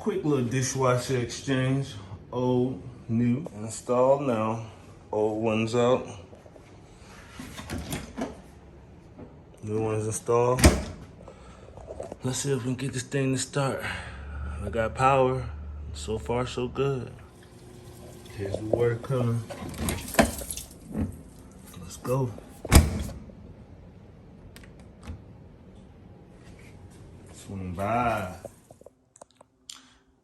Quick little dishwasher exchange. Old, new, installed now. Old ones out. New ones installed. Let's see if we can get this thing to start. I got power. So far, so good. Here's the water coming. Let's go. Swing by.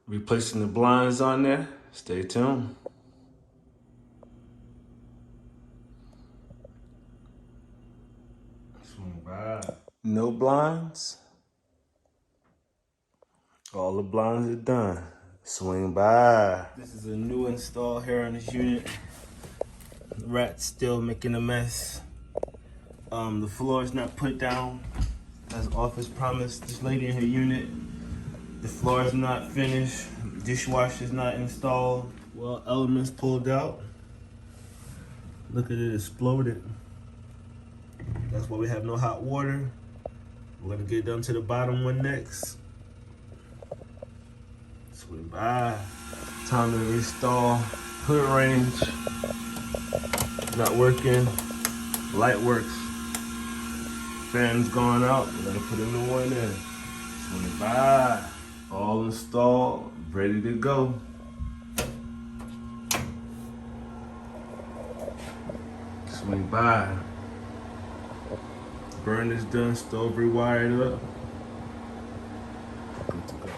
Replacing the blinds on there. Stay tuned. Swing by. No blinds. All the blinds are done. Swing by. This is a new install here on this unit. The rat's still making a mess. The floor is not put down as office promised this lady in her unit. The floor is not finished. Dishwasher is not installed. Well, elements pulled out. Look at it, exploded. That's why we have no hot water. We're gonna get down to the bottom one next. Swing by. Time to install hood range. Not working. Light works. Fan's going out. We're gonna put a new one in. Swing by. All installed, ready to go. Swing by. Burner's done, stove rewired up. Good to go.